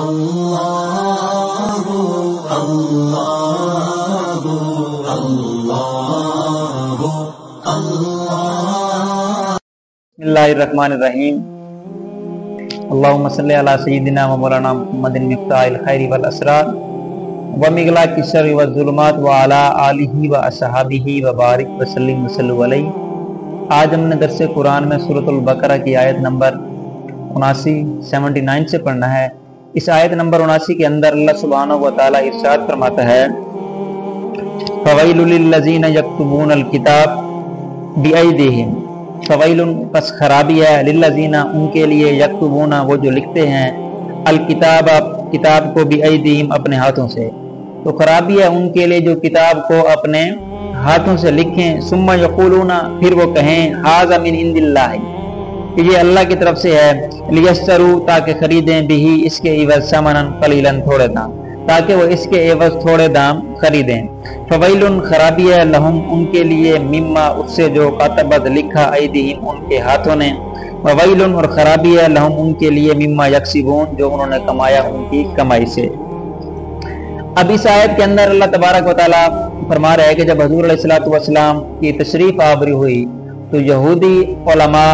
اللہ اللہ اللہ اللہ۔ بسم اللہ الرحمن الرحیم۔ اللہم صلی علی سیدنا و مولانا محمد مفتاح الخیر والاسرار ومغلاق الشر والظلمات وعلی آلہ و اصحابہ وبارک وسلم وصلو علیہ۔ آج ہم نے درس قرآن میں سورۃ البقرہ کی آیت نمبر 79 سے پڑھنا ہے۔ اس آیت نمبر 79 کے اندر اللہ سبحانہ و تعالی ارشاد فرماتا ہے فویل للذین یکتبون الکتاب بایدیہم، فویل پس خرابی ہے، للذین ان کے لیے، یکتبون وہ جو لکھتے ہیں، الکتاب کتاب کو بایدیہم اپنے ہاتھوں سے، تو خرابی ہے ان کے لیے جو کتاب کو اپنے ہاتھوں سے لکھیں، ثم یقولون پھر وہ کہیں ھذا من عند اللہ کہ یہ اللہ کی طرف سے ہے، لیشتروا تاکہ خریدیں بھی اس کے عوض ثمنا قلیلا تھوڑے دام، تاکہ وہ اس کے عوض تھوڑے دام خریدیں۔ فویل خرابی ہے لہم ان کے لیے، مما اس سے جو کاتبت لکھا، ایدیہم ان کے ہاتھوں نے، وویل اور خرابی ہے لہم ان کے لیے، مما یکسبون جو انہوں نے کمایا ان کی کمائی سے۔ اب اس آیت کے اندر اللہ تبارک و تعالی فرما رہا ہے کہ جب حضور علیہ السلام کی تشریف آوری ہوئی تو یہودی علماء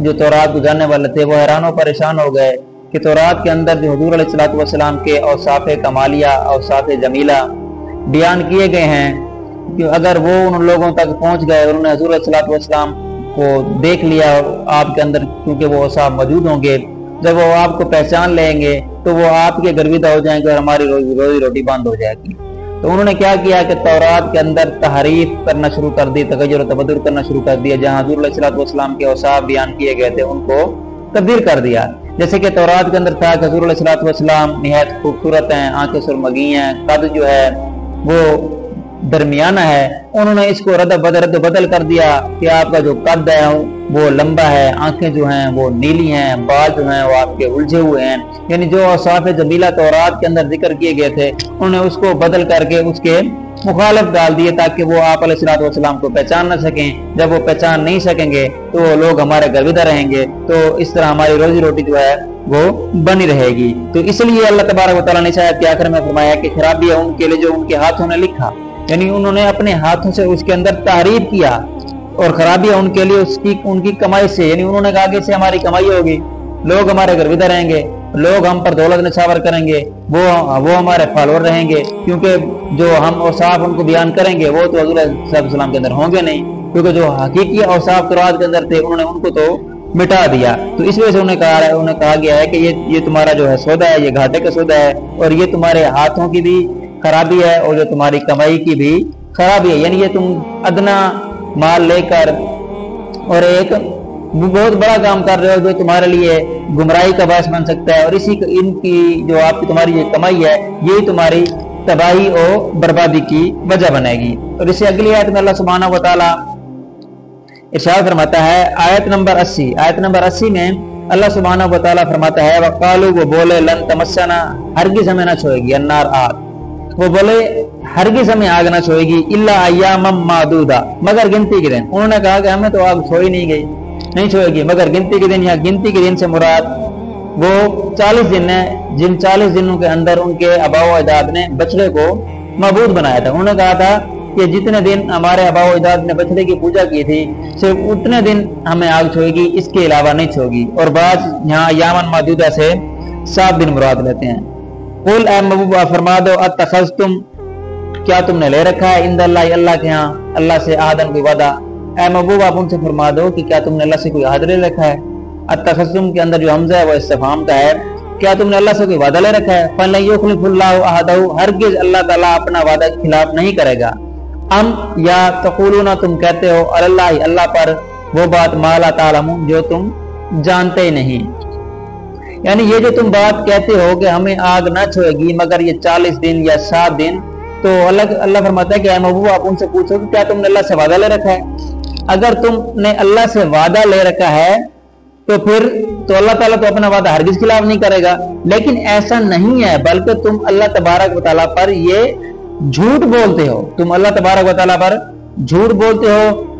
جو تورات کو جاننے والے تھے وہ حیران و پریشان ہو گئے کہ تورات کے اندر جو حضور علیہ السلام کے اوصاف کمالیہ، اوصاف جمیلہ بیان کیے گئے ہیں، کہ اگر وہ ان لوگوں تک پہنچ گئے، انہوں نے حضور علیہ السلام کو دیکھ لیا آپ کے اندر، کیونکہ وہ اوصاف موجود ہوں گے، جب وہ آپ کو پہچان لیں گے تو وہ آپ کے گرویدہ ہو جائیں گے اور ہماری روزی روٹی بند ہو جائے گی۔ تو انہوں نے کیا کیا کہ تورات کے اندر تحریف کرنا شروع کر دی، تغیر و تبدل کرنا شروع کر دیا، جہاں حضور علیہ السلام کے اوصاف بیان کیے گئے تھے ان کو تبدیل کر دیا۔ جیسے کہ تورات کے اندر تھا کہ حضور علیہ السلام نہایت خوبصورت ہیں، آنکھیں سرمگی ہیں، قد جو ہے وہ درمیانہ ہے، انہوں نے اس کو رد بدل کر دیا کہ آپ کا جو قد ہے وہ لمبا ہے، آنکھیں جو ہیں وہ نیلی ہیں، بال جو ہیں وہ آپ کے الجھے ہوئے ہیں، یعنی جو اوصاف جمیلہ تورات کے اندر ذکر کیے گئے تھے انہوں نے اس کو بدل کر کے اس کے مخالف ڈال دیے تاکہ وہ آپ علیہ السلام کو پہچان نہ سکیں۔ جب وہ پہچان نہیں سکیں گے تو وہ لوگ ہمارے گرویدہ رہیں گے، تو اس طرح ہماری روزی روٹی جو ہے وہ بنی رہے گی۔ تو اس لیے اللہ تبارک و تعالیٰ نے شاید کے آخر میں فرمایا کہ خرابی ہے ان کے لیے جو ان کے ہاتھوں نے لکھا، یعنی انہوں نے اپنے ہاتھوں سے اس کے اندر تحریف کیا، اور خرابی ہے ان کے لیے ان کی کمائی سے، یعنی انہوں نے کہا کہ اس سے ہماری کمائی ہوگی، لوگ ہمارے گرویدہ رہیں گے، لوگ ہم پر دولت نچھاور کریں گے، وہ ہمارے فالوور رہیں گے، کیونکہ جو ہم اوصاف ان کو بیان کریں گے وہ تو حضور صلی اللہ علیہ وسلم کے اندر ہوں گے نہیں، کیونکہ جو حقیقی اوصاف تورات کے اندر تھے انہوں نے ان کو تو مٹا دیا۔ تو اس وجہ سے انہیں کہا گیا ہے کہ یہ تمہارا جو ہے سودا ہے، یہ گھاٹے کا سودا ہے، اور یہ تمہارے ہاتھوں کی بھی خرابی ہے اور جو تمہاری کمائی کی بھی خرابی ہے، یعنی یہ تم ادنا مال لے کر اور ایک بہت بڑا کام کر رہے ہو جو تمہارے لیے گمراہی کا باعث بن سکتا ہے، اور ان کی جو تمہاری یہ کمائی ہے یہی تمہاری تباہی اور بربادی کی وجہ بنے گی۔ اور اسے اگلی آیت میں اللہ سبحانہ و تعالی ارشاد فرماتا ہے آیت نمبر 80 میں اللہ سبحانہ و تعالی فرماتا ہے وقالو وہ بولے لن تمسنا ہرگز ہمیں نہ چھوئے گی، النار آگ، وہ بولے ہرگز ہمیں آگ نہ چھوئے گی، الا ایاما معدودہ مگر گنتی کے دن، انہوں نے کہا کہ ہمیں تو آگ چھوئی نہیں چھوئے گی مگر گنتی کے دن، یا گنتی کے دن سے مراد وہ 40 دن ہے جن 40 دنوں کے اندر ان کے آباء و اجداد نے بچڑے کو معبود بنایا تھا۔ انہوں نے کہا تھا کہ جتنے دن ہمارے آباء و اجداد نے بچڑے کی پوجا کی تھی صرف اتنے دن ہمیں آگ چھوئے گی، اس کے علاوہ نہیں چھوئے گی، اور بعض یہاں یامن معدودہ سے 7 دن مراد لیتے ہیں۔ قل اے محبوبہ فرما دو اتخذتم کیا تم نے لے رکھا ہے عند اللہ اللہ کے ہاں اللہ سے عہدن کوئی وعدہ، اے محبوب آپ ان سے فرما دو کہ کیا تم نے اللہ سے کوئی عہد لے رکھا ہے۔ اتخذتم کے اندر جو حمزہ ہے وہ استفہام کا ہے، کیا تم نے اللہ سے کوئی وعدہ لے رکھا ہے، فلن یخلف اللہ عہدہ ہرگز اللہ تعالیٰ اپنا وعدہ کے خلاف نہیں کرے گا، ام یا تقولون تم کہتے ہو اللہ اللہ پر وہ بات ما لا تعلمون جو تم جانتے ہی نہیں، یعنی یہ جو تم بات کہتے ہو کہ ہمیں آگ نہ چھوئے گی مگر یہ 40 دن یا 7 دن، تو اللہ فرماتا ہے کہ اے محبوب آپ ان سے پوچھو کہ کیا تم نے اللہ سے وعدہ لے رکھا ہے، اگر تم نے اللہ سے وعدہ لے رکھا ہے تو پھر تو اللہ تعالیٰ تو اپنا وعدہ ہرگز خلاف نہیں کرے گا، لیکن ایسا نہیں ہے بلکہ تم اللہ تبارک و تعالیٰ پر یہ جھوٹ بولتے ہو، تم اللہ تبارک و تعالیٰ پر جھوٹ بولتے ہو،